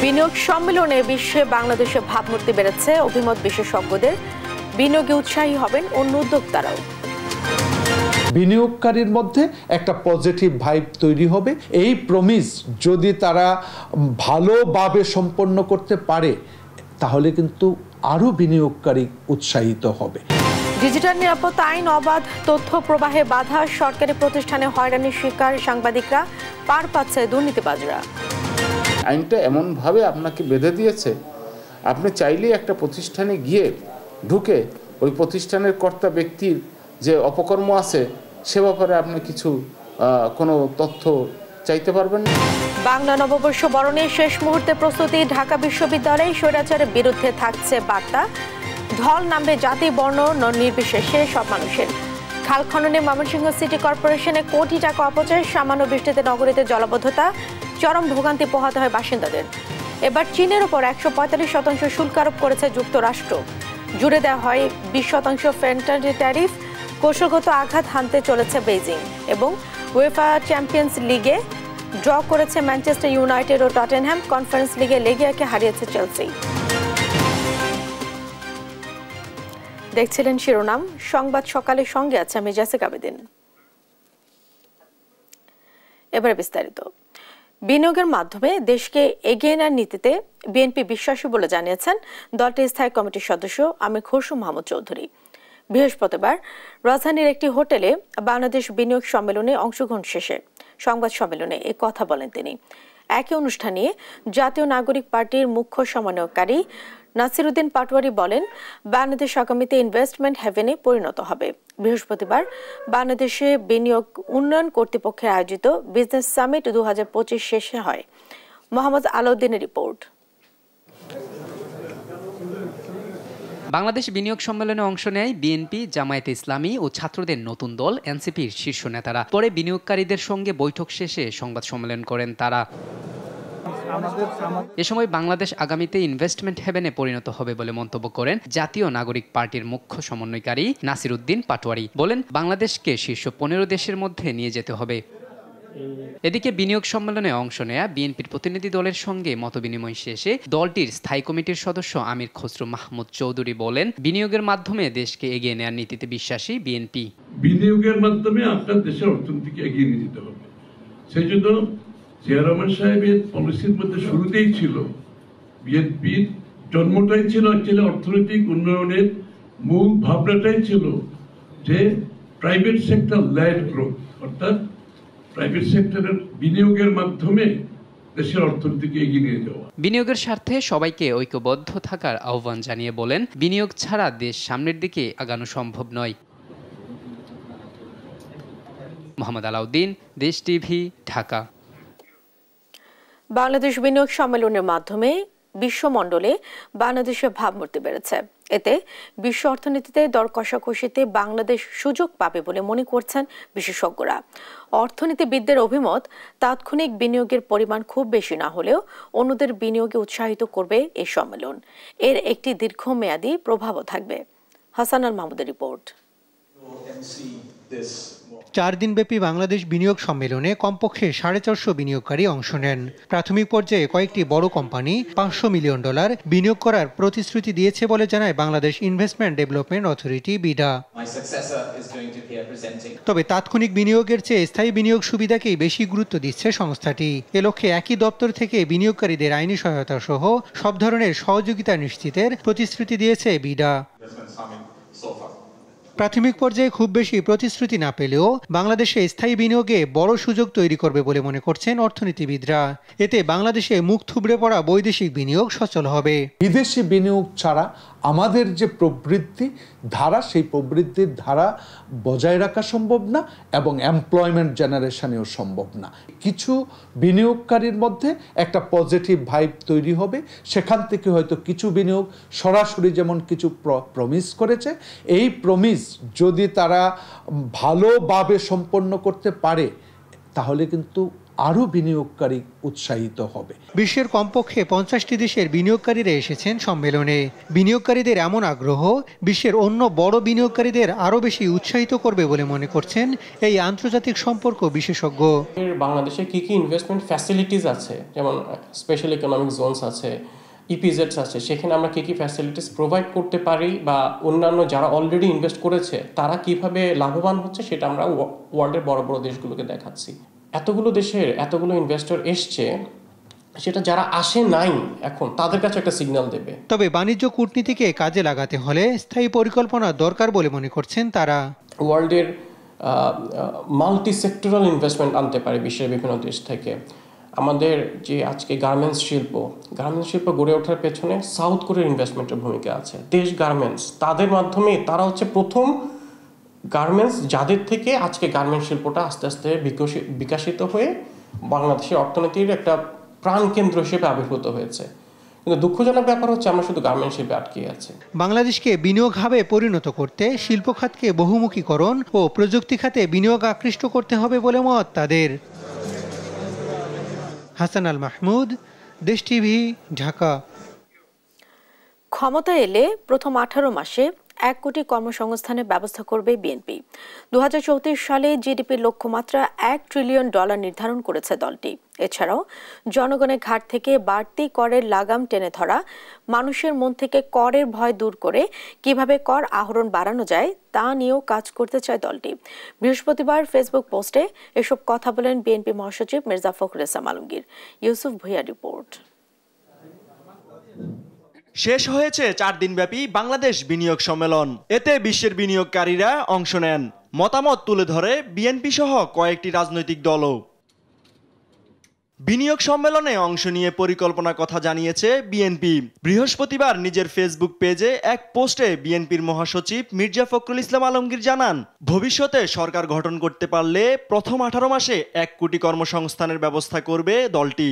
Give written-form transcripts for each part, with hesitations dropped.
বিনিয়োগ সম্মেলনে বিশ্বে বাংলাদেশের ভাবমূর্তি বেড়েছে। অভিমত বিশেষজ্ঞদের, বিনিয়োগে উৎসাহী হবেন অন্য উদ্যোক্তারাও। বিনিয়োগকারীর মধ্যে একটা পজিটিভ ভাইব তৈরি হবে। এই প্রমিস যদি তারা ভালোভাবে সম্পন্ন করতে পারে তাহলে কিন্তু আরও বিনিয়োগকারী উৎসাহিত হবে। ডিজিটাল নিরাপত্তা আইন, অবাধ তথ্য প্রবাহে বাধা, সরকারি প্রতিষ্ঠানে হয়রানির শিকার সাংবাদিকরা, পার পাচ্ছে দুর্নীতিবাজরা। আইনটা এমনভাবে আপনাকে বেঁধে দিয়েছে, আপনি চাইলেই একটা প্রতিষ্ঠানে গিয়ে ঢুকে ওই প্রতিষ্ঠানের কর্তা ব্যক্তির যে অপকর্ম আছে সে ব্যাপারে আপনি কোনো তথ্য চাইতে পারবেন না। বাংলা নববর্ষ বরণের শেষ মুহূর্তে প্রস্তুতি। ঢাকা বিশ্ববিদ্যালয়ে স্বৈরাচারের বিরুদ্ধে থাকছে বার্তা। ঢল নামবে জাতি বর্ণ নির্বিশেষে সব মানুষের। খাল খননে ময়মনসিংহ সিটি কর্পোরেশনে কোটি টাকা অপচয়, সামান্য বৃষ্টিতে নগরীতে জলাবদ্ধতা, চরম ভোগান্তি পোহাতে হয় বাসিন্দাদের। এবার চীনের ওপর 145% শুল্ক আরোপ করেছে যুক্তরাষ্ট্র। জুড়ে দেওয়া হয় 20% ফেন্টানি ট্যারিফ। কৌশলগত আঘাত হানতে চলেছে বেইজিং। এবং উয়েফা চ্যাম্পিয়ন্স লিগে ড্র করেছে ম্যানচেস্টার ইউনাইটেড ও টটেনহ্যাম। কনফারেন্স লিগে লেগিয়াকে হারিয়েছে চেলসি। দেখছিলেন শিরোনাম সংবাদ সকালের সঙ্গে আছে আমি জেসিকা বেদিন। এবারে বিস্তারিত। বিনিয়োগের মাধ্যমে দেশকে এগিয়ে নেওয়ার নীতিতে বিএনপি বিশ্বাসী বলে জানিয়েছেন দলটির স্থায়ী কমিটির সদস্য আমির খসরু মাহমুদ চৌধুরী। বৃহস্পতিবার রাজধানীর একটি হোটেলে বাংলাদেশ বিনিয়োগ সম্মেলনে অংশগ্রহণ শেষে সংবাদ সম্মেলনে এ কথা বলেন তিনি। একই অনুষ্ঠানে জাতীয় নাগরিক পার্টির মুখ্য সমন্বয়কারী নাসিরউদ্দিন পাটোয়ারি বলেন, বাংলাদেশ আগামীতে ইনভেস্টমেন্ট হেভেনে পরিণত হবে। বৃহস্পতিবার বাংলাদেশে বিনিয়োগ উন্নয়ন কর্তৃপক্ষের আয়োজিত বিজনেস সামিট 2025 শেষে হয়। মোহাম্মদ আলাউদ্দিনের রিপোর্ট। বাংলাদেশ বিনিয়োগ সম্মেলনে অংশ নেয় বিএনপি, জামায়াতে ইসলামী ও ছাত্রদের নতুন দল এনসিপির শীর্ষ নেতারা। পরে বিনিয়োগকারীদের সঙ্গে বৈঠক শেষে সংবাদ সম্মেলন করেন তারা। এ সময় বাংলাদেশ আগামীতে ইনভেস্টমেন্ট হেভেনে পরিণত হবে বলে মন্তব্য করেন জাতীয় নাগরিক পার্টির মুখ্য সমন্বয়কারী নাসিরউদ্দিন পাটোয়ারি। বলেন, বাংলাদেশকে শীর্ষ 15 দেশের মধ্যে নিয়ে যেতে হবে। এদিকে বিনিয়োগ সম্মেলনে অংশ নেয়া বিএনপির প্রতিনিধি দলের সঙ্গে মতবিনিময় শেষে দলটির স্থায়ী কমিটির সদস্য আমির খসরু মাহমুদ চৌধুরী বলেন, বিনিয়োগের মাধ্যমে দেশকে এগিয়ে নেওয়ার নীতিতে বিশ্বাসী বিএনপি। বিনিয়োগের মাধ্যমে আপনার দেশের অর্থনীতিকে এগিয়ে নিয়ে যেতে হবে। সেই জন্য জিয়া রহমান সাহেবের পলিসির মধ্যে শুরুতেই ছিল, বিএনপির জন্মটাই ছিল অ্যাকচুয়ালি অর্থনৈতিক উন্নয়নের মূল ভাবনাটাই ছিল যে প্রাইভেট সেক্টর ল্যান্ড গ্রোথ, অর্থাৎ প্রাইভেট সেক্টরের বিনিয়োগের মাধ্যমে দেশের অর্থনীতিকে এগিয়ে নিয়ে যাওয়া। বিনিয়োগের স্বার্থে সবাইকে ঐক্যবদ্ধ থাকার আহ্বান জানিয়ে বলেন, বিনিয়োগ ছাড়া দেশ সামনের দিকে আগানো সম্ভব নয়। মোহাম্মদ আলাউদ্দিন, দেশ টিভি, ঢাকা। বাংলাদেশ বিনিয়োগ সম্মেলনের মাধ্যমে বিশ্বমণ্ডলে বাংলাদেশের ভাবমূর্তি বেড়েছে। এতে বিশ্ব অর্থনীতিতে দর কষাকষিতে বাংলাদেশ সুযোগ পাবে বলে মনে করছেন বিশেষজ্ঞরা। অর্থনীতিবিদদের অভিমত, তাৎক্ষণিক বিনিয়োগের পরিমাণ খুব বেশি না হলেও অন্যদের বিনিয়োগে উৎসাহিত করবে এই সম্মেলন। এর একটি দীর্ঘমেয়াদী প্রভাবও থাকবে। হাসান আল মাহমুদের রিপোর্ট। 4 দিনব্যাপী বাংলাদেশ বিনিয়োগ সম্মেলনে কমপক্ষে 450 বিনিয়োগকারী অংশ নেন। প্রাথমিক পর্যায়ে কয়েকটি বড় কোম্পানি $500 মিলিয়ন বিনিয়োগ করার প্রতিশ্রুতি দিয়েছে বলে জানায় Bangladesh investment development authority BIDA. তবে তাৎক্ষণিক বিনিয়োগের চেয়ে স্থায়ী বিনিয়োগ সুবিধাকেই বেশি গুরুত্ব দিচ্ছে সংস্থাটি। এ লক্ষ্যে একই দপ্তর থেকে বিনিয়োগকারীদের আইনি সহায়তা সহ সব ধরনের সহযোগিতা নিশ্চিতের প্রতিশ্রুতি দিয়েছে বিডা। প্রাথমিক পর্যায়ে খুব বেশি প্রতিশ্রুতি না পেলেও বাংলাদেশে স্থায়ী বিনিয়োগে বড় সুযোগ তৈরি করবে বলে মনে করছেন অর্থনীতিবিদরা। এতে বাংলাদেশে মুখ থুবড়ে পড়া বৈদেশিক বিনিয়োগ সচল হবে। বিদেশি বিনিয়োগ ছাড়া আমাদের যে প্রবৃদ্ধি ধারা, সেই প্রবৃদ্ধির ধারা বজায় রাখা সম্ভব না এবং এমপ্লয়মেন্ট জেনারেশনেও সম্ভব না। কিছু বিনিয়োগকারীর মধ্যে একটা পজিটিভ ভাইব তৈরি হবে। সেখান থেকে হয়তো কিছু বিনিয়োগ সরাসরি যেমন কিছু প্রমিস করেছে, এই প্রমিস যদি তারা ভালোভাবে সম্পন্ন করতে পারে তাহলে কিন্তু আরও বিনিয়োগকারী উৎসাহিত হবে। বিশ্বের কমপক্ষে 50টি দেশের বিনিয়োগকারীরা এসেছেন সম্মেলনে। বিনিয়োগকারীদের এমন আগ্রহ বিশ্বের অন্য বড় বিনিয়োগকারীদের আরও বেশি উৎসাহিত করবে বলে মনে করছেন এই আন্তর্জাতিক সম্পর্ক বিশেষজ্ঞ। বাংলাদেশে কি কি ইনভেস্টমেন্ট ফ্যাসিলিটিস আছে, যেমন স্পেশাল ইকোনমিক জোনস আছে, ইপিজেডস আছে, সেখানে আমরা কি কি ফ্যাসিলিটিস প্রোভাইড করতে পারি বা অন্যান্য যারা অলরেডি ইনভেস্ট করেছে তারা কিভাবে লাভবান হচ্ছে সেটা আমরা ওয়ার্ল্ডের বড় বড় দেশগুলোকে দেখাচ্ছি। এতগুলো দেশের এতগুলো ইনভেস্টর এসছে, সেটা যারা আসে নাই এখন তাদের কাছে একটা সিগন্যাল দেবে। তবে বাণিজ্য কূটনীতিকে কাজে লাগাতে হলে স্থায়ী পরিকল্পনা দরকার বলে মনে করছেন তারা। ওয়ার্ল্ডের মাল্টি সেক্টরাল ইনভেস্টমেন্ট আনতে পারে বিশ্বের বিভিন্ন দেশ থেকে। আমাদের যে আজকে গার্মেন্টস শিল্প গড়ে ওঠার পেছনে সাউথ কোরিয়ার ইনভেস্টমেন্টের ভূমিকা আছে। দেশ গার্মেন্টস তাদের মাধ্যমে তারা হচ্ছে প্রথম গার্মেন্টস যাদের থেকে আজকে গার্মেন্টস শিল্পটা আস্তে আস্তে বিকশিত হয়ে বাংলাদেশের অর্থনীতির একটা প্রাণকেন্দ্র হিসেবে আবির্ভূত হয়েছে। কিন্তু দুঃখজনক ব্যাপার হচ্ছে আমরা শুধু গার্মেন্টস শিল্পে আটকে আছি। বাংলাদেশকে বিনিয়োগ হাবে পরিণত করতে শিল্প খাতকে বহুমুখীকরণ ও প্রযুক্তি খাতে বিনিয়োগ আকৃষ্ট করতে হবে বলে মত তাদের। হাসান আল মাহমুদ, দেশ টিভি, ঢাকা। ক্ষমতায় এলে প্রথম 18 মাসে 1 কোটি কর্মসংস্থানের ব্যবস্থা করবে বিএনপি। 2034 সালে জিডিপির লক্ষ্যমাত্রা $1 ট্রিলিয়ন নির্ধারণ করেছে দলটি। এছাড়াও জনগণের ঘাট থেকে বাড়তি করের লাগাম টেনে ধরা, মানুষের মন থেকে করের ভয় দূর করে কিভাবে কর আহরণ বাড়ানো যায় তা নিয়েও কাজ করতে চায় দলটি। বৃহস্পতিবার ফেসবুক পোস্টে এসব কথা বলেন বিএনপি মহাসচিব মির্জা ফখরুল ইসলাম আলমগীর। ইউসুফ ভুইয়া রিপোর্ট। শেষ হয়েছে 4 দিনব্যাপী বাংলাদেশ বিনিয়োগ সম্মেলন। এতে বিশ্বের বিনিয়োগকারীরা অংশ নেন। মতামত তুলে ধরে বিএনপি সহ কয়েকটি রাজনৈতিক দলও। বিনিয়োগ সম্মেলনে অংশ নিয়ে পরিকল্পনার কথা জানিয়েছে বিএনপি। বৃহস্পতিবার নিজের ফেসবুক পেজে এক পোস্টে বিএনপির মহাসচিব মির্জা ফখরুল ইসলাম আলমগীর জানান, ভবিষ্যতে সরকার গঠন করতে পারলে প্রথম 18 মাসে 1 কোটি কর্মসংস্থানের ব্যবস্থা করবে দলটি।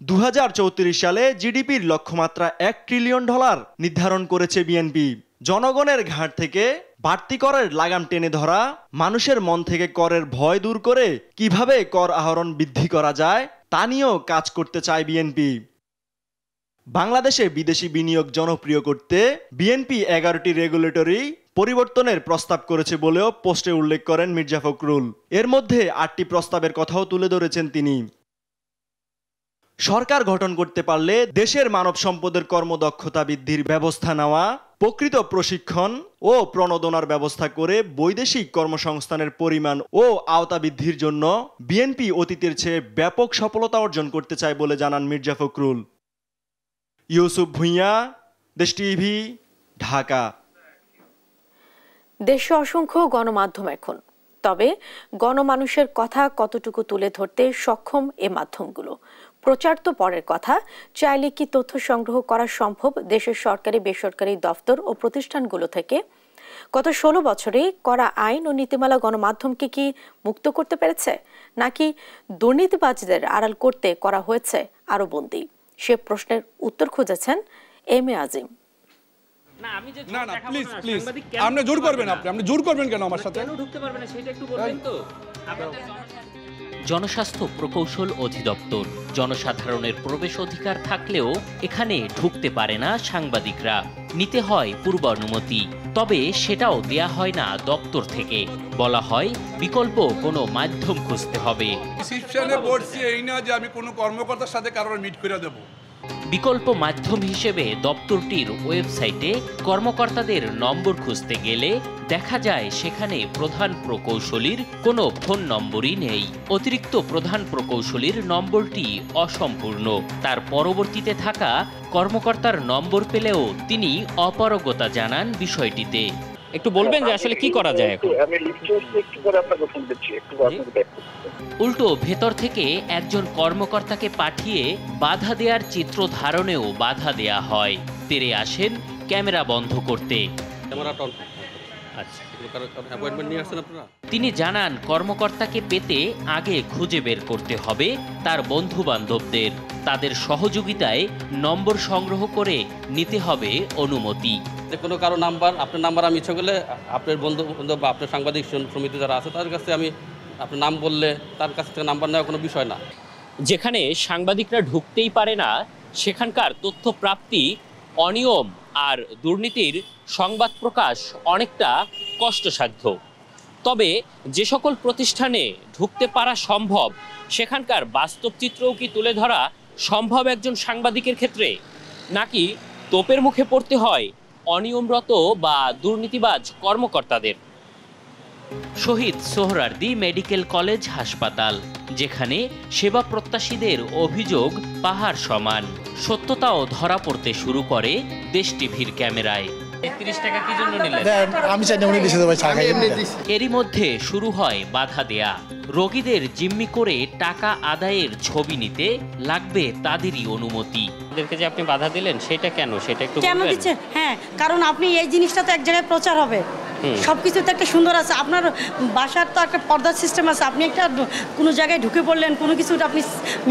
2034 সালে জিডিপির লক্ষ্যমাত্রা $1 ট্রিলিয়ন নির্ধারণ করেছে বিএনপি। জনগণের ঘাট থেকে বাড়তি করের লাগাম টেনে ধরা, মানুষের মন থেকে করের ভয় দূর করে কিভাবে কর আহরণ বৃদ্ধি করা যায় তা নিয়েও কাজ করতে চায় বিএনপি। বাংলাদেশে বিদেশি বিনিয়োগ জনপ্রিয় করতে বিএনপি 11টি রেগুলেটরি পরিবর্তনের প্রস্তাব করেছে বলেও পোস্টে উল্লেখ করেন মির্জা ফখরুল। এর মধ্যে 8টি প্রস্তাবের কথাও তুলে ধরেছেন তিনি। সরকার গঠন করতে পারলে দেশের মানব সম্পদের কর্মদক্ষতা বৃদ্ধির ব্যবস্থা নেওয়া, প্রকৃত প্রশিক্ষণ ও প্রণোদনার ব্যবস্থা করে বৈদেশিক কর্মসংস্থানের পরিমাণ ও আওতা বৃদ্ধির জন্য বিএনপি অতীতের চেয়ে ব্যাপক সফলতা অর্জন করতে চায় বলে জানান মির্জা ফখরুল। ইউসুফ ভুইয়া, দেশ টিভি, ঢাকা। দেশে অসংখ্য গণমাধ্যম এখন, তবে গণমানুষের কথা কতটুকু তুলে ধরতে সক্ষম এ মাধ্যমগুলো? প্রচার তো পরের কথা, চাইলে কি তথ্য সংগ্রহ করা সম্ভব দেশের সরকারি বেসরকারি দফতর ও প্রতিষ্ঠানগুলো থেকে? গত 16 বছরে করা আইন ও নীতিমালা গণমাধ্যমকে কি মুক্ত করতে পেরেছে, নাকি দুর্নীতিবাজদের আড়াল করতে করা হয়েছে আরো বন্দী? সে প্রশ্নের উত্তর খুঁজেছেন এম এ আজিম। না না প্লিজ প্লিজ, আপনি জোর করবেন, আপনি জোর করবেন কেন আমার সাথে? কেন ঢুকতে পারবে না সেটা একটু বলবেন তো। জনস্বাস্থ্য প্রকৌশল অধিদপ্তর। জনসাধারণের প্রবেশ অধিকার থাকলেও এখানে ঢুকতে পারে না সাংবাদিকরা, নিতে হয় পূর্বানুমতি। তবে সেটাও দেয়া হয় না দপ্তর থেকে, বলা হয় বিকল্প কোনো মাধ্যম খুঁজতে হবে। ডিসিশনে বলছি এই না যে আমি কোনো কর্মকর্তার সাথে কারোর মিট করে দেব। বিকল্প মাধ্যম হিসেবে দপ্তরটির ওয়েবসাইটে কর্মকর্তাদের নম্বর খুঁজতে গেলে দেখা যায় সেখানে প্রধান প্রকৌশলীর কোনো ফোন নম্বরই নেই। অতিরিক্ত প্রধান প্রকৌশলীর নম্বরটি অসম্পূর্ণ। তার পরবর্তীতে থাকা কর্মকর্তার নম্বর পেলেও তিনি অপারগতা জানান বিষয়টিতে। একটু বলবেন যে আসলে কি করা যায় এখন? উল্টো ভেতর থেকে একজন কর্মকর্তাকে পাঠিয়ে বাধা দেওয়ার চিত্র ধারণেও বাধা দেয়া হয়। তেরে আসেন ক্যামেরা বন্ধ করতে। তিনি জানান কর্মকর্তাকে পেতে আগে খুঁজে বের করতে হবে তার বন্ধু বান্ধবদের। তাদের সহযোগিতায় নম্বর সংগ্রহ করে নিতে হবে অনুমতি। কোনো কারো নাম্বার, আপনার নাম্বার আমি ইচ্ছা করলে আপনার বন্ধু বান্ধব বা আপনার সাংবাদিক সমিতি যারা আছে তাদের কাছে আমি আপনার নাম বললে তার কাছ থেকে নাম্বার নেওয়া কোনো বিষয় না। যেখানে সাংবাদিকরা ঢুকতেই পারে না, সেখানকার তথ্য প্রাপ্তি, অনিয়ম আর দুর্নীতির সংবাদ প্রকাশ অনেকটা কষ্টসাধ্য। তবে যে সকল প্রতিষ্ঠানে ঢুকতে পারা সম্ভব, সেখানকার বাস্তব চিত্রও কি তুলে ধরা সম্ভব একজন সাংবাদিকের ক্ষেত্রে, নাকি তোপের মুখে পড়তে হয় অনিয়মরত বা দুর্নীতিবাজ কর্মকর্তাদের? শহীদ সোহরাওয়ার্দী মেডিকেল কলেজ হাসপাতাল, যেখানে সেবা প্রত্যাশীদের অভিযোগ পাহাড় সমান, সত্যতাও ধরা পড়তে শুরু করে দেশ টিভির ক্যামেরায়। 30 টাকা কি জন্য নিলেন? আমি চাই না উনি দিতে ভাই, ছাড়া এরই মধ্যে শুরু হয় বাধা দেয়া। রোগীদের জিম্মি করে টাকা আদায়ের ছবি নিতে লাগবে তাদেরই অনুমতি। এদেরকে যে আপনি বাধা দিলেন সেটা কেন, সেটা একটু কেন দিচ্ছেন? হ্যাঁ, কারণ আপনি এই জিনিসটা তো এক জায়গায় প্রচার হবে, সবকিছু তো একটা সুন্দর আছে। আপনার বাসার তো একটা পর্দার সিস্টেম আছে, আপনি একটা কোনো জায়গায় ঢুকে পড়লেন, কোনো কিছু আপনি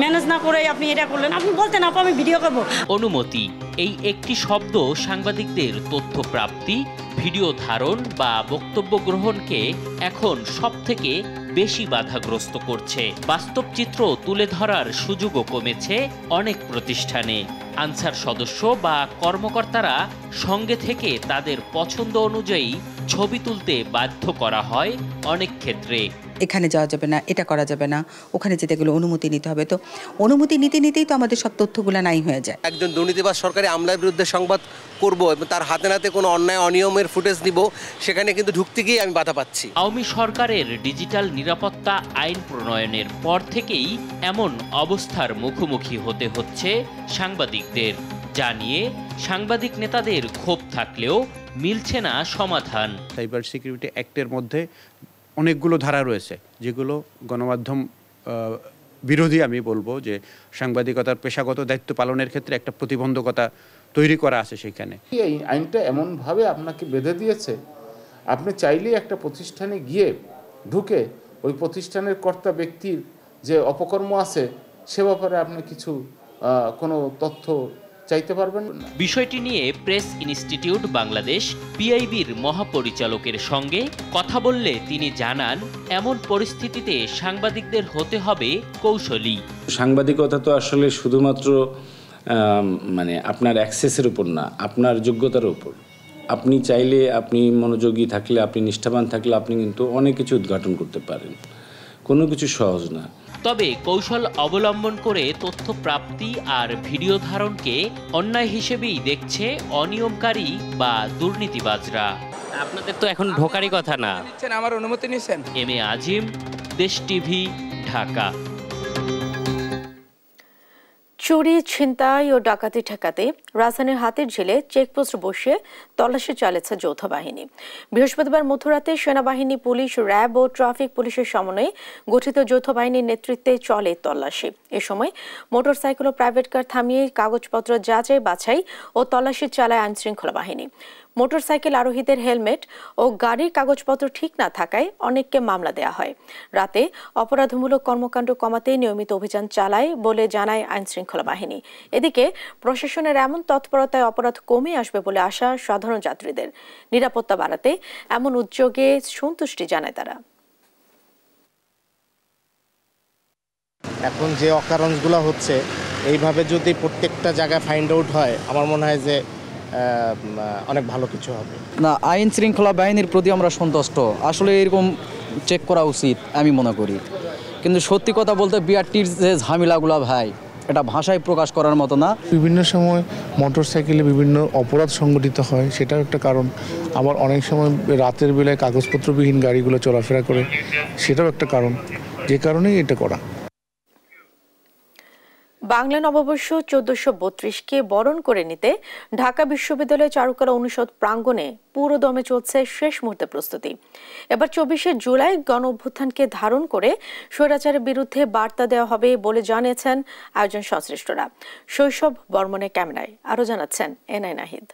ম্যানেজ না করে আপনি এটা করলেন, আপনি বলতেন আপু আমি ভিডিও করবো। অনুমতি, এই একটি শব্দ সাংবাদিকদের তথ্য প্রাপ্তি, ভিডিও ধারণ বা বক্তব্য গ্রহণকে এখন সবথেকে বেশি বাধাগ্রস্ত করছে। বাস্তব চিত্র তুলে ধরার সুযোগও কমেছে অনেক প্রতিষ্ঠানে। আনসার সদস্য বা কর্মকর্তারা সঙ্গে থেকে তাদের পছন্দ অনুযায়ী ছবি তুলতে বাধ্য করা হয় অনেক ক্ষেত্রে। এখানে যাওয়া যাবে না, এটা করা যাবে না, ওখানে যেতে গেলে অনুমতি নিতে হবে। তো অনুমতি নিতে নিতেই তো আমাদের সব তথ্যগুলো নাই হয়ে যায়। একজন দুর্নীতিবাজ সরকারি আমলার বিরুদ্ধে সংবাদ করব এবং তার হাতে নাতে কোনো অন্যায় অনিয়মের ফুটেজ দিব, সেখানে কিন্তু ঢুকতে গিয়ে আমি বাধা পাচ্ছি। আওয়ামী সরকারের ডিজিটাল নিরাপত্তা আইন প্রণয়নের পর থেকেই এমন অবস্থার মুখোমুখি হতে হচ্ছে সাংবাদিকদের। জানিয়ে সাংবাদিক নেতাদের ক্ষোভ থাকলেও মিলছে না সমাধান। সাইবার সিকিউরিটি অ্যাক্টের মধ্যে অনেকগুলো ধারা রয়েছে যেগুলো গণমাধ্যম বিরোধী। আমি বলবো যে সাংবাদিকতার পেশাগত দায়িত্ব পালনের ক্ষেত্রে একটা প্রতিবন্ধকতা তৈরি করা আছে সেখানে। এই আইনটা এমনভাবে আপনাকে বেঁধে দিয়েছে, আপনি চাইলেই একটা প্রতিষ্ঠানে গিয়ে ঢুকে ওই প্রতিষ্ঠানের কর্তা ব্যক্তির যে অপকর্ম আছে সে ব্যাপারে আপনি কিছু কোনো তথ্য চাইতে পারবেন না। বিষয়টি নিয়ে প্রেস ইনস্টিটিউট বাংলাদেশ পিআইবির মহাপরিচালকের সঙ্গে কথা বললে তিনি জানান, এমন পরিস্থিতিতে সাংবাদিকদের হতে হবে কৌশলী। সাংবাদিকতা তো আসলে শুধুমাত্র মানে আপনার অ্যাক্সেসের উপর না, আপনার যোগ্যতার উপর। আপনি চাইলে, আপনি মনোযোগী থাকলে, আপনি নিষ্ঠাবান থাকলে আপনি কিন্তু অনেক কিছু উদ্ঘাটন করতে পারেন। কোনো কিছু সহজ না। তবে কৌশল অবলম্বন করে তথ্য প্রাপ্তি আর ভিডিও ধারণকে অন্যায় হিসেবেই দেখছে অনিয়মকারী বা দুর্নীতিবাজরা। আপনাদের তো এখন ঢোকারই কথা না। আমার অনুমতি নিছেন। এম এ আজিম, দেশ টিভি, ঢাকা। চুরি, ছিনতাই ও ডাকাতি ঠেকাতে রাজধানীর হাতিরঝিলে চেকপোস্ট বসিয়ে তল্লাশি চালাচ্ছে যৌথ বাহিনী। বৃহস্পতিবার মধ্যরাতে সেনাবাহিনী, পুলিশ, র্যাব ও ট্রাফিক পুলিশের সমন্বয়ে গঠিত যৌথ বাহিনীর নেতৃত্বে চলে তল্লাশি। এ সময় মোটরসাইকেল ও প্রাইভেট কার থামিয়ে কাগজপত্র যাচাই বাছাই ও তল্লাশি চালায় আইনশৃঙ্খলা বাহিনী। মোটরসাইকেল আরোহীদের হেলমেট ও গাড়ির কাগজপত্র ঠিক না থাকায় অনেককে মামলা দেয়া হয়। রাতে অপরাধমূলক কর্মকাণ্ড কমাতে নিয়মিত অভিযান চালায় বলে জানায় আইনশৃঙ্খলা বাহিনী। এদিকে প্রশাসনের এমন তৎপরতায় অপরাধ কমে আসবে বলে আশা সাধারণ যাত্রীদের। নিরাপত্তা বাড়াতে এমন উদ্যোগে সন্তুষ্টি জানায় তারা। এখন যে অকারণগুলো হচ্ছে, এইভাবে যদি প্রত্যেকটা জায়গায় ফাইন্ড আউট হয়, আমার মনে হয় যে অনেক ভালো কিছু হবে। না, আইন শৃঙ্খলা বাহিনীর প্রতি আমরা সন্তুষ্ট। আসলে এরকম চেক করা উচিত আমি মনে করি। কিন্তু সত্যি কথা বলতে বিআরটির যে ঝামেলাগুলো ভাই, এটা ভাষায় প্রকাশ করার মতো না। বিভিন্ন সময় মোটরসাইকেলে বিভিন্ন অপরাধ সংঘটিত হয়, সেটাও একটা কারণ। আবার অনেক সময় রাতের বেলায় কাগজপত্রবিহীন গাড়িগুলো চলাফেরা করে, সেটাও একটা কারণ, যে কারণেই এটা করা। বাংলা নববর্ষ 1432কে বরণ করে নিতে ঢাকা বিশ্ববিদ্যালয় চারুকলা অনুষদ প্রাঙ্গণে পুরোদমে চলছে শেষ মুহূর্তে প্রস্তুতি। এবার 24শে জুলাই গণ অভ্যুত্থানকে ধারণ করে স্বৈরাচারের বিরুদ্ধে বার্তা দেওয়া হবে বলে জানিয়েছেন আয়োজন সংশ্লিষ্টরা। শৈশব বর্মনের ক্যামেরায় আরো জানাচ্ছেন এনআই নাহিদ।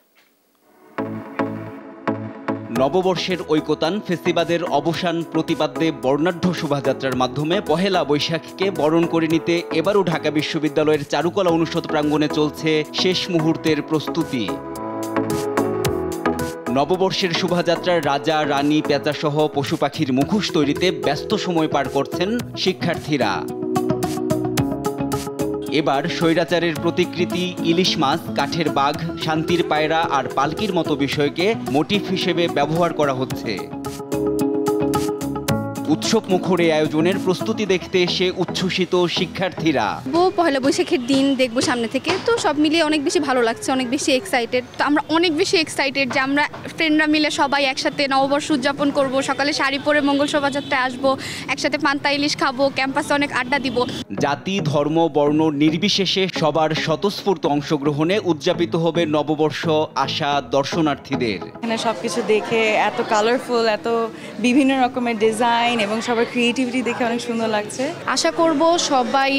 নববর্ষের ঐকতান ফেস্টিভালের অবসান প্রতিপাদ্যে বর্ণাঢ্য শোভাযাত্রার মাধ্যমে পহেলা বৈশাখকে বরণ করে নিতে এবারও ঢাকা বিশ্ববিদ্যালয়ের চারুকলা অনুষদ প্রাঙ্গণে চলছে শেষ মুহূর্তের প্রস্তুতি। নববর্ষের শোভাযাত্রার রাজা, রানী, পেঁচাসহ পশু পাখির মুখোশ তৈরিতে ব্যস্ত সময় পার করছেন শিক্ষার্থীরা। এবার স্বৈরাচারের প্রতিকৃতি, ইলিশ মাছ, কাঠের বাঘ, শান্তির পায়রা আর পালকির মতো বিষয়কে মোটিভ হিসেবে ব্যবহার করা হচ্ছে। উৎসব মুখর এই আয়োজনের প্রস্তুতি দেখতে এসে উচ্ছ্বসিত শিক্ষার্থীরা। পয়লা বৈশাখের দিন দেখবো সামনে থেকে, তো সব মিলিয়ে অনেক বেশি ভালো লাগছে, অনেক বেশি এক্সাইটেড। তো আমরা অনেক বেশি এক্সাইটেড যে আমরা ফ্রেন্ডরা মিলে সবাই একসাথে নববর্ষ উদযাপন করব, সকালে শাড়ি পরে মঙ্গল শোভাযাত্রায় আসবো, একসাথে পান্তা ইলিশ খাবো, ক্যাম্পাসে অনেক আড্ডা দিব। জাতি, ধর্ম, বর্ণ নির্বিশেষে সবার স্বতঃস্ফূর্ত অংশগ্রহণে উদযাপিত হবে নববর্ষ আশা দর্শনার্থীদের। এখানে সবকিছু দেখে এত কালারফুল, এত বিভিন্ন রকমের ডিজাইন এবং সবার ক্রিয়েটিভিটি দেখে অনেক সুন্দর লাগছে। আশা করব সবাই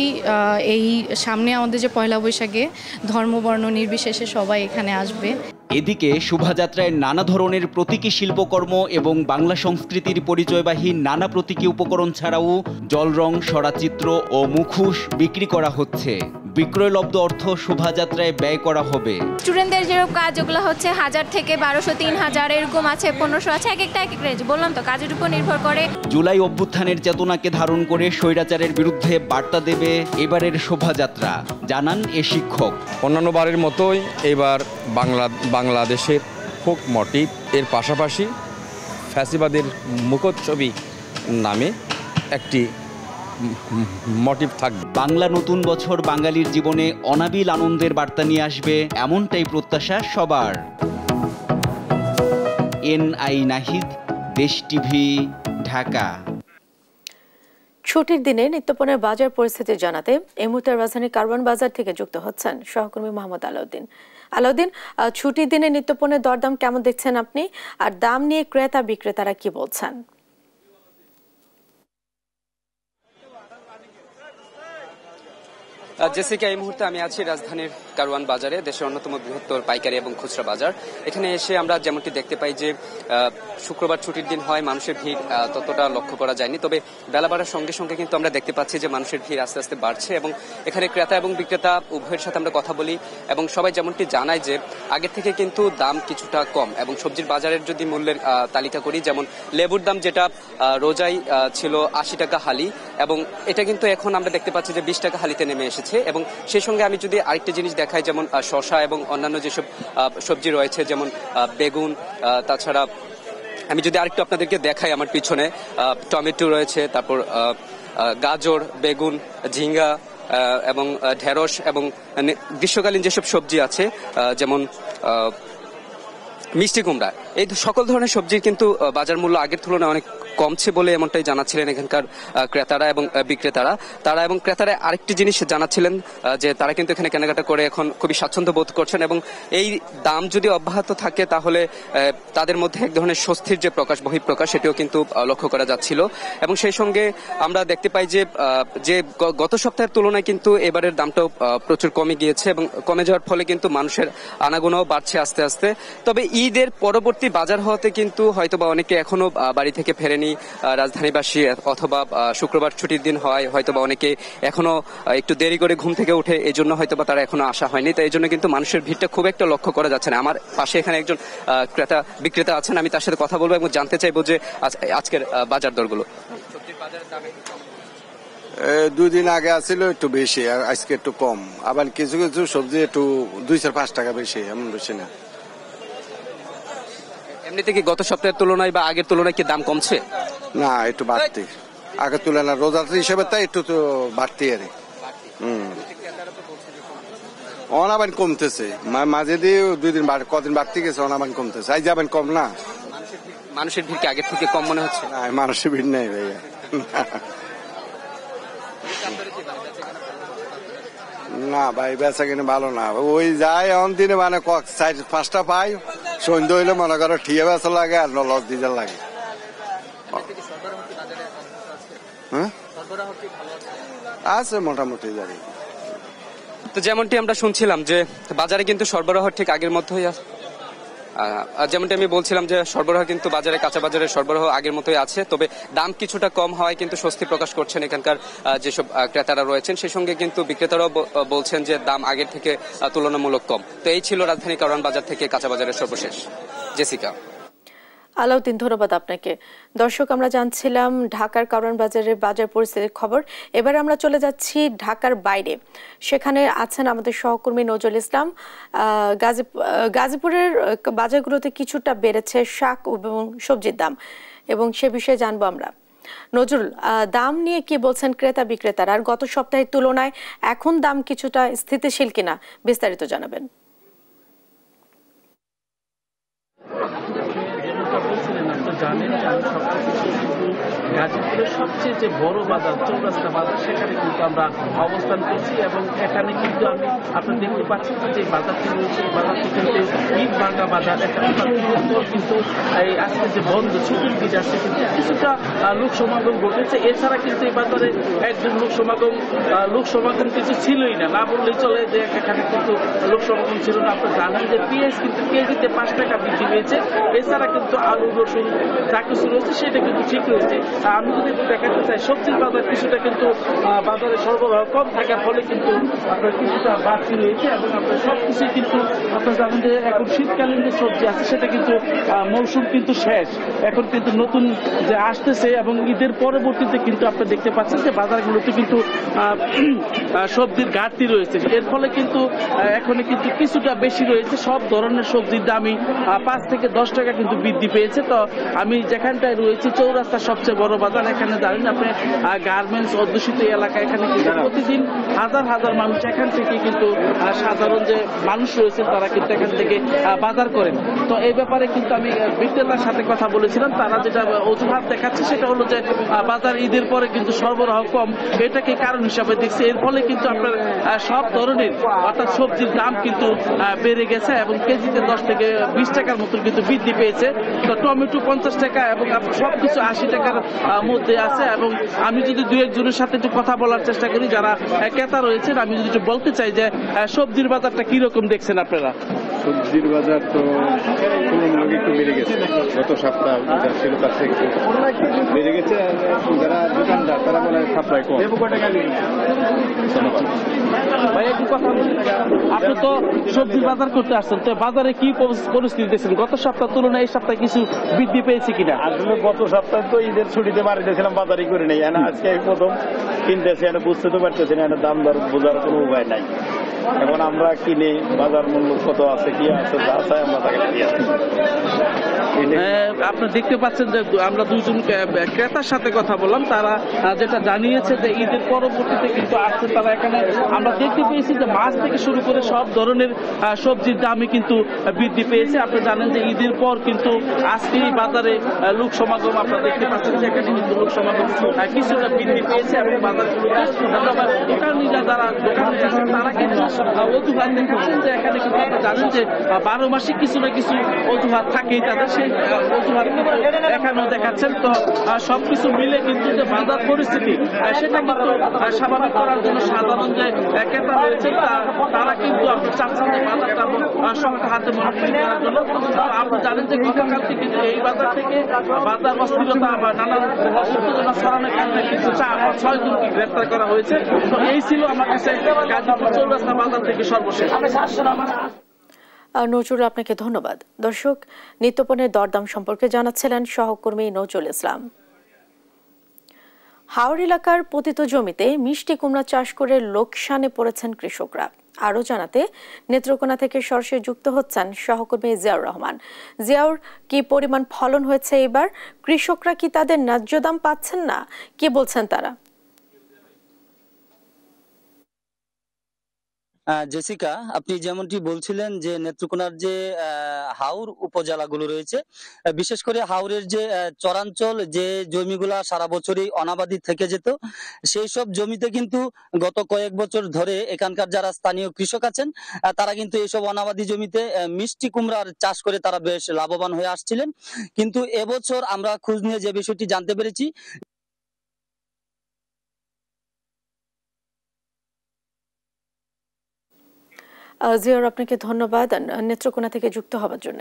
এই সামনে আমাদের যে পয়লা বৈশাখে ধর্ম বর্ণ নির্বিশেষে সবাই এখানে আসবে। এদিকে শোভাযাত্রায় নানা ধরনের প্রতীকী শিল্পকর্ম এবং বাংলা সংস্কৃতির পরিচয়বাহী নানা প্রতীকী উপকরণ ছাড়াও জলরং, সরাচিত্র ও মুখোশ বিক্রি করা হচ্ছে। বিক্রয়লব্ধ অর্থ শোভাযাত্রায় ব্যয় করা হবে। স্টুডেন্টদের যেরকম কাজ ওগুলো হচ্ছে 1000 থেকে 1200, 3000 এরকম আছে, 1500 আছে, এক একটা এক এক রেঞ্জ। বললাম তো কাজের উপর নির্ভর করে। জুলাই অভ্যুত্থানের চেতনাকে ধারণ করে স্বৈরাচারের বিরুদ্ধে বার্তা দেবে এবারের শোভাযাত্রা, জানান এ শিক্ষক। অন্যান্য বারের মতোই এবার বাংলাদেশের ফোক মোটিভ এর পাশাপাশি ফ্যাসিবাদের মুখচ্ছবি নামে একটি মোটিভ থাকবে। বাংলা নতুন বছর বাঙালির জীবনে অনাবিল আনন্দের বার্তা নিয়ে আসবে, এমনটাই প্রত্যাশা সবার। NI নাহিদ, দেশ টিভি, ঢাকা। ছুটির দিনে নিত্যপণ্যের বাজার পরিস্থিতি জানাতে এই মুহূর্তে রাজধানীর কারওয়ান বাজার থেকে যুক্ত হচ্ছেন সহকর্মী মোহাম্মদ আলাউদ্দিন। আলাউদ্দিন, ছুটির দিনে নিত্যপণ্যের দরদাম কেমন দেখছেন আপনি, আর দাম নিয়ে ক্রেতা বিক্রেতারা কি বলছেন? জেসিকা, এই মুহূর্তে আমি আছি রাজধানীর কারওয়ান বাজারে, দেশের অন্যতম বৃহত্তর পাইকারি এবং খুচরা বাজার। এখানে এসে আমরা যেমনটি দেখতে পাই যে শুক্রবার ছুটির দিন হয়, মানুষের ভিড় ততটা লক্ষ্য করা যায়নি, তবে বেলা বাড়ার সঙ্গে সঙ্গে কিন্তু আমরা দেখতে পাচ্ছি যে মানুষের ভিড় আস্তে আস্তে বাড়ছে এবং এখানে ক্রেতা এবং বিক্রেতা উভয়ের সাথে আমরা কথা বলি এবং সবাই যেমনটি জানায় যে আগের থেকে কিন্তু দাম কিছুটা কম। এবং সবজির বাজারের যদি মূল্যের তালিকা করি, যেমন লেবুর দাম যেটা রোজাই ছিল 80 টাকা হালি, এবং এটা কিন্তু এখন আমরা দেখতে পাচ্ছি যে 20 টাকা হালিতে নেমে এসেছে। এবং সেই সঙ্গে আমি যদি আরেকটি জিনিস দেখাই, যেমন শসা এবং অন্যান্য যেসব সবজি রয়েছে, যেমন বেগুন, তাছাড়া আমি যদি আরেকটু আপনাদেরকে দেখাই, আমার পিছনে টমেটো রয়েছে, তারপর গাজর, বেগুন, ঝিঙ্গা এবং ঢেঁড়স এবং গ্রীষ্মকালীন যেসব সবজি আছে যেমন মিষ্টি কুমড়া, এই সকল ধরনের সবজির কিন্তু বাজার মূল্য আগের তুলনায় অনেক কমছে বলে এমনটাই জানাচ্ছিলেন এখানকার ক্রেতারা এবং বিক্রেতারা। তারা এবং ক্রেতারা আরেকটি জিনিস জানাচ্ছিলেন যে তারা কিন্তু এখানে কেনাকাটা করে এখন খুবই স্বাচ্ছন্দ্য বোধ করছেন এবং এই দাম যদি অব্যাহত থাকে তাহলে তাদের মধ্যে এক ধরনের স্বস্তির যে বহিঃপ্রকাশ সেটিও কিন্তু লক্ষ্য করা যাচ্ছিল। এবং সেই সঙ্গে আমরা দেখতে পাই যে গত সপ্তাহের তুলনায় কিন্তু এবারের দামটাও প্রচুর কমে গিয়েছে এবং কমে যাওয়ার ফলে কিন্তু মানুষের আনাগোনাও বাড়ছে আস্তে আস্তে। তবে ঈদের পরবর্তী বাজার হওয়াতে কিন্তু হয়তোবা অনেকে এখনো বাড়ি থেকে ফেরেনি, রাজধানীবাসী, অথবা শুক্রবার ছুটির দিন হয়, হয়তোবা অনেকে এখনো একটু দেরি করে ঘুম থেকে উঠে, এই জন্য হয়তোবা তারা এখনো আসা হয়নি। তাই এই জন্য কিন্তু মানুষের ভিড়টা খুব একটা লক্ষ্য করা যাচ্ছে না। আমার পাশে এখানে একজন ক্রেতা বিক্রেতা আছেন, আমি তার সাথে কথা বলবো এবং জানতে চাইবো যে আজকের বাজার দরগুলো। 2 দিন আগে আসছিল একটু বেশি, আজকে একটু কম, আবার কিছু কিছু সবজি একটু 2-5 টাকা বেশি, এমন বেশি না। এমনিতে কি গত সপ্তাহের তুলনায় বা আগের তুলনায় কি দাম কমছে? না, একটু বাড়তি, আগের তুলনায় রোজার হিসেবে তাই একটু তো বাড়তি আর অনাবান কমতেছে, মাঝে দিয়ে 2 দিন কদিন বাড়তি গেছে, অনাবান কমতেছে, আজ যাবেন কম না। মানুষের ভিড় কি আগের থেকে কম মনে হচ্ছে? না, মানুষের ভিড় নেই ভাইয়া, না ভাই, বেচা কিনে ভালো না, ওই যায় অন দিনে মানে 4-5টা পাই, সন্ধ্যা হইলে মনে করো ঠিয়া বেচা লাগে আর লস দিতে লাগে। হ্যাঁ, আছে মোটামুটি জানি। তো যেমনটি আমরা শুনছিলাম যে বাজারে কিন্তু সরবরাহ ঠিক আগের মতোই আছে, যেমনটি আমি বলছিলাম যে সরবরাহ কিন্তু বাজারে, কাঁচা বাজারের সরবরাহ আগের মতোই আছে, তবে দাম কিছুটা কম হওয়ায় কিন্তু স্বস্তি প্রকাশ করছেন এখানকার যেসব ক্রেতারা রয়েছেন। সেই সঙ্গে কিন্তু বিক্রেতারাও বলছেন যে দাম আগের থেকে তুলনামূলক কম। তো এই ছিল রাজধানী কারওয়ান বাজার থেকে কাঁচা বাজারের সর্বশেষ। জেসিকা। আলাউদ্দিন, ধন্যবাদ আপনাকে। দর্শক, আমরা জানছিলাম ঢাকার কারওয়ান বাজারের বাজার পরিস্থিতির খবর। এবার আমরা চলে যাচ্ছি ঢাকার বাইরে। সেখানে আছেন আমাদের সহকর্মী নজরুল ইসলাম। গাজীপুরের বাজারগুলোতে কিছুটা বেড়েছে শাক এবং সবজির দাম, এবং সে বিষয়ে জানবো আমরা। নজরুল, দাম নিয়ে কি বলছেন ক্রেতা বিক্রেতারা, আর গত সপ্তাহের তুলনায় এখন দাম কিছুটা স্থিতিশীল কিনা বিস্তারিত জানাবেন। জানেন আমি সকাল থেকে কিন্তু গাজীপুরের সবচেয়ে যে বড় বাজার চৌরাস্তা বাজার সেখানে কিন্তু আমরা অবস্থান করছি, এবং এখানে কিন্তু আমি আপনারা দেখতে পাচ্ছেন যে বাজারটি রয়েছে, এই বাজারটি কিন্তু ঈদ ভাঙ্গা বাজার। এখানে কিন্তু এই আজকে যে বন্ধ ছুটির দিন আসছে কিন্তু কিছুটা লোক সমাগম ঘটেছে। এছাড়া কিন্তু এই বাজারে একজন লোক সমাগম কিছু ছিলই না, না বললেই চলে যে এখানে কিন্তু লোক সমাগম ছিল না। আপনারা জানেন যে পেঁয়াজ কিন্তু কেজিতে 5 টাকা বৃদ্ধি পেয়েছে। এছাড়া কিন্তু আলু, রসুন যা কিছু রয়েছে সেটা কিন্তু ঠিক রয়েছে। আমি যদি দেখাতে চাই সবজির বাজার কিছুটা কিন্তু বাজারে সরবরাহ কম থাকার ফলে কিন্তু আপনার কিছুটা বাড়তি রয়েছে, এবং আপনার সবকিছু কিন্তু আপনারা জানেন যে এখন শীতকালীন যে সবজি আছে সেটা কিন্তু মৌসুম কিন্তু শেষ, এখন কিন্তু নতুন যে আসতেছে, এবং ঈদের পরবর্তীতে কিন্তু আপনারা দেখতে পাচ্ছেন যে বাজারগুলোতে কিন্তু সবজির ঘাটতি রয়েছে। এর ফলে কিন্তু এখন কিন্তু কিছুটা বেশি রয়েছে। সব ধরনের সবজির দামই 5 থেকে 10 টাকা কিন্তু বৃদ্ধি পেয়েছে। তো আমি যেখানটায় রয়েছি চৌরাস্তার সবচেয়ে বড় বাজার, এখানে জানেন আপনি গার্মেন্টস অধ্যুষিত এলাকা, এখানে কিন্তু প্রতিদিন হাজার হাজার মানুষ এখান থেকে কিন্তু সাধারণ যে মানুষ রয়েছে তারা কিন্তু এখান থেকে বাজার করেন। তো এই ব্যাপারে কিন্তু আমি বিক্রেতার সাথে কথা বলেছিলাম, তারা যেটা অজুহাত দেখাচ্ছে সেটা হলো যে বাজার ঈদের পরে কিন্তু সরবরাহ কম, এটাকে কারণ হিসাবে দেখছে। এর ফলে কিন্তু আপনার সব ধরনের অর্থাৎ সবজির দাম কিন্তু বেড়ে গেছে, এবং কেজিতে 10 থেকে 20 টাকার মতন কিন্তু বৃদ্ধি পেয়েছে। তো টমেটো 50 টাকা এবং সবকিছু 80 টাকার মধ্যে আছে। এবং আমি যদি দু একজনের সাথে একটু কথা বলার চেষ্টা করি যারা ক্রেতা রয়েছেন, আমি যদি একটু বলতে চাই যে সবজির বাজারটা কিরকম দেখছেন আপনারা? সবজির বাজার তো তুলনামূলক একটু বেড়ে গেছে, গত সপ্তাহ যা ছিল তার থেকে বেড়ে গেছে। যারা দোকানদার তারা বলে সাপ্লাই কম। ভাই একটু কথা বলি, আপনি তো সবজির বাজার করতে আসছেন, তো বাজারে কি পরিস্থিতি দেখছেন? গত সপ্তাহ তুলনায় এই সপ্তাহে কিছু বৃদ্ধি পেয়েছে কিনা? আসলে গত সপ্তাহে তো ঈদের ছুটিতে বাড়িতেছিলাম, বাজারই করে নেই। আজকে প্রথম কিনতেছি, বুঝতে তো পারতেছি না, দাম দর বোঝার কোনো উপায় নাই। এখন আমরা কিনে বাজার মূল্য কত আছে কি আছে যা চাই আমরা তাকে দিয়ে আসি। আপনারা দেখতে পাচ্ছেন যে আমরা দুইজন ক্রেতার সাথে কথা বললাম, তারা যেটা জানিয়েছে যে ঈদের পরবর্তীতে কিন্তু আসছে তারা এখানে। আমরা দেখতে পেয়েছি যে মাছ থেকে শুরু করে সব ধরনের সবজির দামই কিন্তু বৃদ্ধি পেয়েছে। আপনি জানেন যে ঈদের পর কিন্তু আজকে এই বাজারে লোক সমাগম আপনারা দেখতে পাচ্ছেন যে এখানে কিন্তু লোক সমাগম কিছুটা বৃদ্ধি পেয়েছে, এবং বাজারগুলোতে দোকানিরা যারা দোকানে আছেন তারা কিন্তু অজুহাত দেখাচ্ছেন যে এখানে কিন্তু আপনারা জানেন যে 12 মাসে কিছু না কিছু অজুহাত থাকেই তাদের, সেই অজুহাত এখানেও দেখাচ্ছেন। তো সবকিছু মিলে কিন্তু যে বাজার পরিস্থিতি সেটা কিন্তু স্বাভাবিক করার জন্য সাধারণ যে ক্রেতা রয়েছে তারা কিন্তু আপনি চাচ্ছেন যে বাজারটা শক্ত হাতে মনিটরিং করার জন্য। আপনি জানেন যে গতকাল থেকে কিন্তু এই বাজার থেকে বাজার অস্থিরতা বা নানান উত্তেজনা ছড়ানোর কারণে কিন্তু 6 জনকে গ্রেফতার করা হয়েছে। তো এই ছিল আমার কাছে গাজীপুর চৌরাস্তা বাজার থেকে সর্বশেষ। নজরুল, আপনাকে ধন্যবাদ। দর্শক, নিত্যপণ্যের দরদাম সম্পর্কে জানাচ্ছিলেন সহকর্মী নজরুল ইসলাম। হাওড় এলাকার পতিত জমিতে মিষ্টি কুমড়া চাষ করে লোকসানে পড়েছেন কৃষকরা। আরও জানাতে নেত্রকোনা থেকে সরাসরি যুক্ত হচ্ছেন সহকর্মী জিয়াউর রহমান। জিয়াউর, কি পরিমাণ ফলন হয়েছে এবার? কৃষকরা কি তাদের ন্যায্য দাম পাচ্ছেন না? কি বলছেন তারা? জেসিকা, আপনি যেমনটি বলছিলেন যে নেত্রকোনার যে হাওর উপজেলাগুলো রয়েছে, বিশেষ করে হাওরের যে চরাঞ্চল যে জমিগুলা সারা বছরই অনাবাদি থেকে যেত, সেই সব জমিতে কিন্তু গত কয়েক বছর ধরে এখানকার যারা স্থানীয় কৃষক আছেন তারা কিন্তু এইসব অনাবাদি জমিতে মিষ্টি কুমড়ার চাষ করে তারা বেশ লাভবান হয়ে আসছিলেন। কিন্তু এবছর আমরা খোঁজ নিয়ে যে বিষয়টি জানতে পেরেছি, জিয়াউর, আপনাকে ধন্যবাদ নেত্রকোনা থেকে যুক্ত হওয়ার জন্য।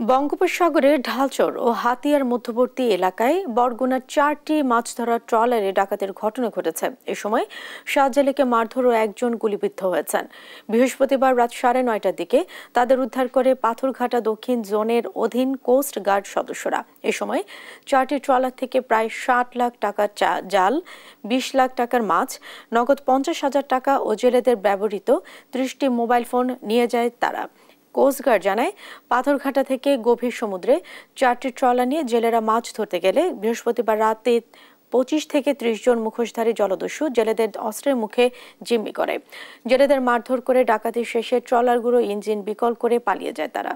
বঙ্গোপসাগরের ঢালচর ও হাতিয়ার মধ্যবর্তী এলাকায় বরগুনার 4টি মাছ ধরার ট্রলারে ডাকাতির ঘটনা ঘটেছে। এ সময় 7 জেলেকে মারধর ও একজন গুলিবিদ্ধ হয়েছেন। বৃহস্পতিবার রাত 9:30টার দিকে তাদের উদ্ধার করে পাথরঘাটা দক্ষিণ জোনের অধীন কোস্ট গার্ড সদস্যরা। এ সময় 4টি ট্রলার থেকে প্রায় 60 লাখ টাকার জাল, 20 লাখ টাকার মাছ, নগদ 50,000 টাকা ও জেলেদের ব্যবহৃত 30টি মোবাইল ফোন নিয়ে যায় তারা। কোস্টগার্ড জানায়, পাথরঘাটা থেকে গভীর সমুদ্রে 4টি ট্রলার নিয়ে জেলেরা মাছ ধরতে গেলে বৃহস্পতিবার রাতে 25 থেকে 30 জন মুখোশধারী জলদস্যু জেলেদের অস্ত্রের মুখে জিম্মি করে। জেলেদের মারধর করে ডাকাতি শেষে ট্রলারগুলো ইঞ্জিন বিকল করে পালিয়ে যায় তারা।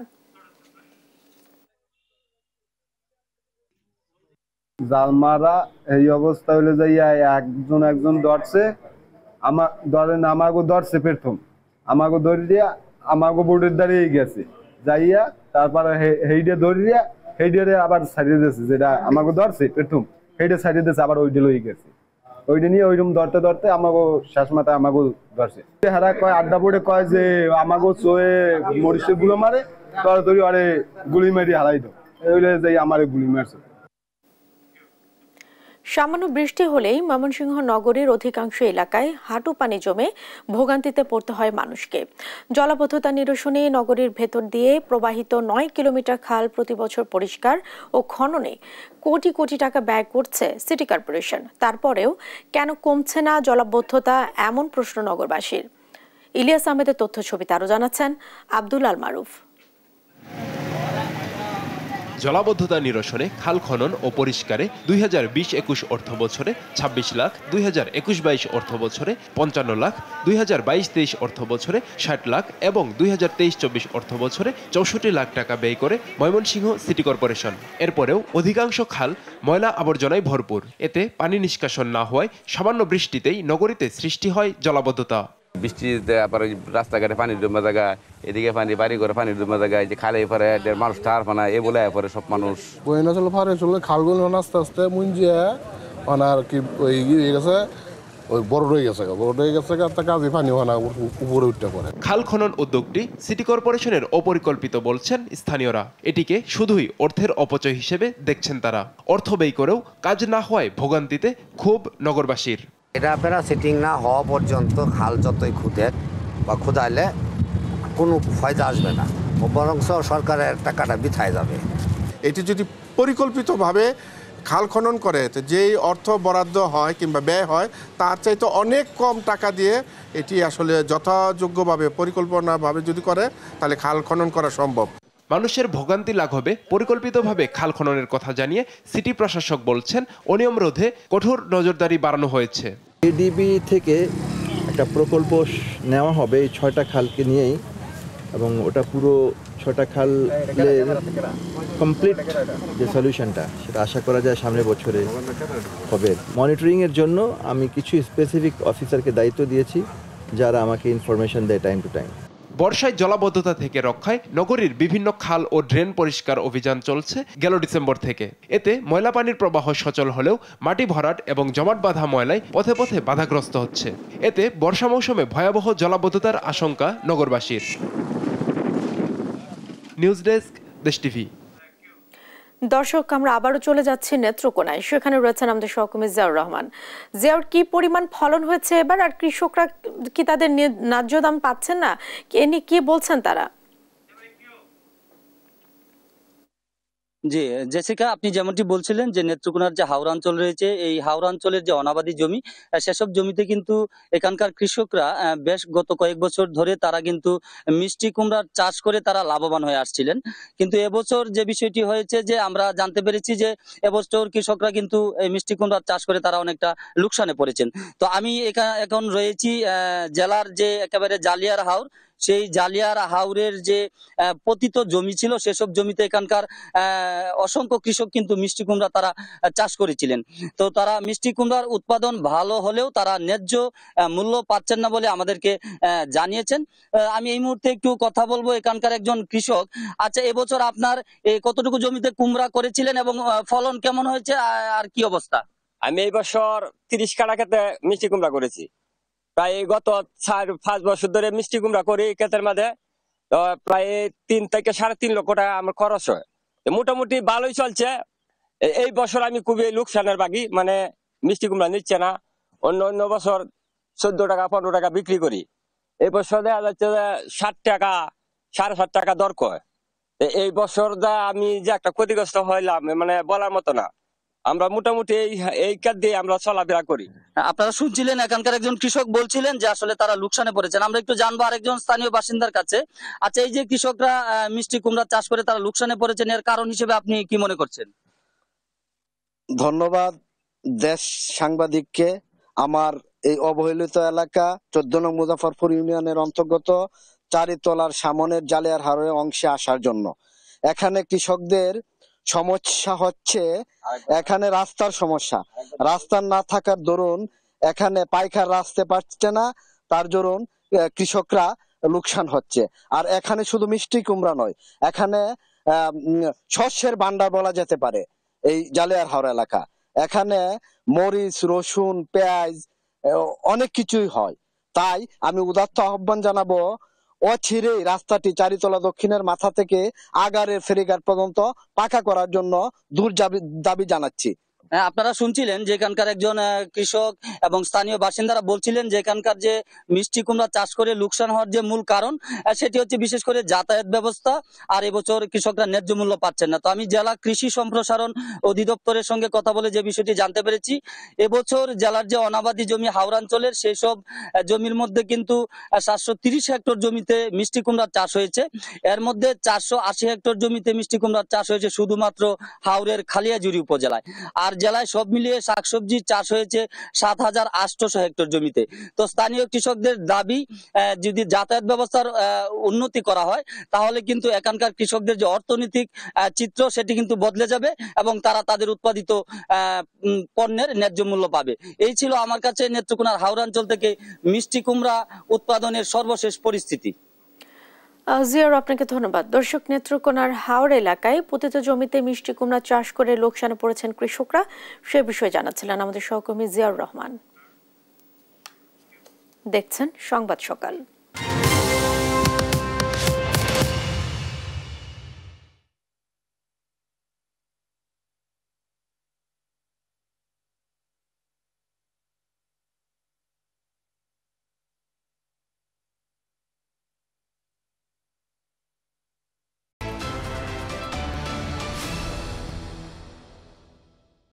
জাল মারা এই অবস্থা হলে যাইয়া একজন ধরছে, আমাকে ধরছে প্রথম, আমাকে ধরিয়া আমাকে বোর্ডের দাঁড়িয়ে গেছে যাইয়া, তারপরে হেইডে ধরিয়া হেইডে আবার ছাড়িয়ে দিয়েছে, যেটা আমাকে ধরছে প্রথম হেইডে ছাড়িয়ে দিয়েছে, আবার ওইটা লই গেছে। ওইটা নিয়ে ওইরকম ধরতে ধরতে আমাকে শেষ মাথায় আমাকে ধরছে। হারা কয় আড্ডা বোর্ডে কয় যে আমাকে চোয়ে মরিচে গুলো মারে, তরি আরে গুলি মারি হারাই দাও, ওইলে যাই আমার গুলি মারছে। সামান্য বৃষ্টি হলেই ময়মনসিংহ নগরীর অধিকাংশ এলাকায় হাঁটু পানি জমে ভোগান্তিতে পড়তে হয় মানুষকে। জলাবদ্ধতা নিরসনে নগরীর ভেতর দিয়ে প্রবাহিত 9 কিলোমিটার খাল প্রতি বছর পরিষ্কার ও খননে কোটি কোটি টাকা ব্যয় করছে সিটি কর্পোরেশন। তারপরেও কেন কমছে না জলাবদ্ধতা, এমন প্রশ্ন নগরবাসীর। ইলিয়াস আহমেদের তথ্য ছবিতে আরো জানাচ্ছেন আব্দুল আল মারুফ। জলাবদ্ধতা নিরসনে খাল খনন ও পরিষ্কারে 2020-21 অর্থ বছরে 26 লাখ, 2021-22 অর্থ বছরে 55 লাখ, 2022-23 অর্থ বছরে 60 লাখ এবং 2023-24 অর্থ বছরে 64 লাখ টাকা ব্যয় করে ময়মনসিংহ সিটি কর্পোরেশন। এরপরেও অধিকাংশ খাল ময়লা আবর্জনায় ভরপুর। এতে পানি নিষ্কাশন না হওয়ায় সামান্য বৃষ্টিতেই নগরীতে সৃষ্টি হয় জলাবদ্ধতা। বৃষ্টিতে আবার রাস্তাঘাটে পানি জমা জায়গায়, এদিকে পানি বাড়ি করে পানি জমা জায়গায়, যে খালে পরে মানুষ ঠার ফানা এ বলে পরে সব মানুষ বইনা চলে ফারে চলে খালগুলো আস্তে আস্তে মুঞ্জিয়া আর কি ওই গেছে, ওই বড় হয়ে গেছে কাজে পানি উপরে উঠতে পারে। খাল খনন উদ্যোগটি সিটি কর্পোরেশনের অপরিকল্পিত বলছেন স্থানীয়রা। এটিকে শুধুই অর্থের অপচয় হিসেবে দেখছেন তারা। অর্থ ব্যয় করেও কাজ না হওয়ায় ভোগান্তিতে ক্ষোভ নগরবাসীর। এটা আপনারা সেটিং না হওয়া পর্যন্ত খাল যতই খুঁদেন বা খুদাইলে কোনো ফায়দা আসবে না, বরং সরকারের টাকাটা বৃথায় যাবে। এটি যদি পরিকল্পিতভাবে খাল খনন করে, যেই অর্থ বরাদ্দ হয় কিংবা ব্যয় হয় তার চাইতে অনেক কম টাকা দিয়ে এটি আসলে যথাযোগ্যভাবে পরিকল্পনাভাবে যদি করে তাহলে খাল খনন করা সম্ভব। মানুষের ভোগান্তি লাঘবে পরিকল্পিতভাবে খাল খননের কথা জানিয়ে সিটি প্রশাসক বলছেন, অনিয়ম রোধে কঠোর নজরদারি বাড়ানো হয়েছে। এডিবি থেকে একটা প্রকল্প নেওয়া হবে এই 6টা খালকে নিয়েই, এবং ওটা পুরো 6টা খালের কমপ্লিট যে সলিউশনটা সেটা আশা করা যায় সামনের বছরে হবে। মনিটরিংয়ের জন্য আমি কিছু স্পেসিফিক অফিসারকে দায়িত্ব দিয়েছি, যারা আমাকে ইনফরমেশন দেয় টাইম টু টাইম। বর্ষায় জলাবদ্ধতা থেকে রক্ষায় নগরীর বিভিন্ন খাল ও ড্রেন পরিষ্কার অভিযান চলছে গেল ডিসেম্বর থেকে। এতে ময়লা পানির প্রবাহ সচল হলেও মাটি ভরাট এবং জমাট বাঁধা ময়লায় পথে পথে বাধাগ্রস্ত হচ্ছে। এতে বর্ষা মৌসুমে ভয়াবহ জলাবদ্ধতার আশঙ্কা নগরবাসীর। নিউজ ডেস্ক, দেশ টিভি। দর্শক, আমরা আবারও চলে যাচ্ছি নেত্রকোনায়। সেখানে রয়েছেন আমাদের সহকর্মী জিয়াউর রহমান। জিয়াউর, কি পরিমাণ ফলন হয়েছে এবার, আর কৃষকরা কি তাদের ন্যায্য দাম পাচ্ছেন না, এ নিয়ে কি বলছেন তারা? জি জেসিকা, আপনি যেমনটি বলছিলেন যে নেত্রকোনার যে হাওড়া অঞ্চল রয়েছে, এই হাওড়া অঞ্চলের যে অনাবাদি জমি, সেসব জমিতে কিন্তু এখানকার কৃষকরা বেশ গত কয়েক বছর ধরে তারা কিন্তু মিষ্টি কুমড়ার চাষ করে তারা লাভবান হয়ে আসছিলেন। কিন্তু এবছর যে বিষয়টি হয়েছে যে আমরা জানতে পেরেছি যে এবছর কৃষকরা কিন্তু এই মিষ্টি কুমড়ার চাষ করে তারা অনেকটা লোকসানে পড়েছেন। তো আমি এখন রয়েছি জেলার যে একেবারে জালিয়ার হাওর, সেই জালিয়ার হাওরের যে পতিত জমি ছিল সেসব জমিতে এখানকার অসংখ্য কৃষক কিন্তু মিষ্টি কুমড়া তারা চাষ করেছিলেন। তো তারা মিষ্টি কুমড়ার উৎপাদন ভালো হলেও তারা ন্যায্য মূল্য পাচ্ছেন না বলে আমাদেরকে জানিয়েছেন। আমি এই মুহূর্তে একটু কথা বলবো এখানকার একজন কৃষক। আচ্ছা, এবছর আপনার কতটুকু জমিতে কুমড়া করেছিলেন এবং ফলন কেমন হয়েছে আর কি অবস্থা? আমি এই বছর 30 কাঠা ক্ষেতে মিষ্টি কুমড়া করেছি। প্রায় গত 4-5 বছর ধরে মিষ্টি কুমড়া করি ক্ষেতের মাঝে। তো প্রায় 3 থেকে 3.5 লক্ষ টাকা আমার খরচ হয়। মোটামুটি ভালোই চলছে। এই বছর আমি খুবই লোকসানের বাগি, মানে মিষ্টি কুমড়া নিচ্ছে না। অন্য বছর 14 টাকা 15 টাকা বিক্রি করি, এই বছর দেখা যাচ্ছে 60 টাকা 7.5 টাকা দর কয়। এই বছর আমি যে একটা ক্ষতিগ্রস্ত হইলাম মানে বলার মতো না। আমরা মোটামুটি এই কাজ দিয়ে আমরা চলাফেরা করি। আপনারা শুনছিলেন এখানকার একজন কৃষক বলছিলেন যে আসলে তারা লোকসানে পড়েছেন। আমরা একটু জানবো আরেকজন স্থানীয় বাসিন্দার কাছে। আচ্ছা, এই যে কৃষকরা মিষ্টি কুমড়া চাষ করে তারা লোকসানে পড়েছেন, এর কারণ হিসেবে আপনি কি মনে করছেন? ধন্যবাদ দেশ সাংবাদিককে। আমার এই অবহেলিত এলাকা 14 নং মুজাফফরপুর ইউনিয়নের অন্তর্গত চারিতলার সামনের জালিয়ার হারের অংশে আসার জন্য। এখানে কৃষকদের সমস্যা হচ্ছে, এখানে রাস্তার সমস্যা। রাস্তা না থাকার দরুন এখানে পাইকার রাস্তা পাচ্ছে না, তার দরুন কৃষকরা লোকসান হচ্ছে। আর এখানে শুধু মিষ্টি কুমড়া নয়, এখানে শস্যের ভান্ডার বলা যেতে পারে এই জালিয়ার হাওর এলাকা। এখানে মরিচ, রসুন, পেঁয়াজ অনেক কিছুই হয়। তাই আমি উদাত্ত আহ্বান জানাবো, অচিরেই রাস্তাটি চারিতলা দক্ষিণের মাথা থেকে আগারের ফেরিঘাট পর্যন্ত পাকা করার জন্য দূর দাবি জানাচ্ছি। আপনারা শুনছিলেন যে এখানকার একজন কৃষক এবং স্থানীয় বাসিন্দারা বলছিলেন যে এখানকার যে মিষ্টি কুমড়া চাষ করে লোকসান হওয়ার যে মূল কারণ সেটি হচ্ছে বিশেষ করে যাতায়াত ব্যবস্থা। আর এবছর কৃষকরা ন্যায্য মূল্য পাচ্ছেন না। তো আমি জেলা কৃষি সম্প্রসারণ অধিদপ্তরের সঙ্গে কথা বলে যে বিষয়টি জানতে পেরেছি, এবছর জেলার যে অনাবাদি জমি হাওড়াঞ্চলের সেই সব জমির মধ্যে কিন্তু 730 হেক্টর জমিতে মিষ্টি কুমড়ার চাষ হয়েছে। এর মধ্যে 480 হেক্টর জমিতে মিষ্টি কুমড়ার চাষ হয়েছে শুধুমাত্র হাওড়ের খালিয়াজুড়ি উপজেলায়। আর জেলায় সব মিলিয়ে শাকসবজি চাষ হয়েছে 7800 হেক্টর জমিতে। তো স্থানীয় কৃষকদের দাবি, যদি যাতায়াত ব্যবস্থার উন্নতি করা হয় তাহলে কিন্তু এখানকার কৃষকদের যে অর্থনৈতিক চিত্র সেটি কিন্তু বদলে যাবে এবং তারা তাদের উৎপাদিত পণ্যের ন্যায্য মূল্য পাবে। এই ছিল আমার কাছে নেত্রকোনার হাওড়াঞ্চল থেকে মিষ্টি কুমড়া উৎপাদনের সর্বশেষ পরিস্থিতি। জিয়ার, আপনাকে ধন্যবাদ। দর্শক, নেত্রকোনার হাওড় এলাকায় পতিত জমিতে মিষ্টি কুমড়া চাষ করে লোকসানে পড়েছেন কৃষকরা, সে বিষয়ে জানাচ্ছিলেন আমাদের সহকর্মী জিয়াউর রহমান। দেখছেন সংবাদ সকাল।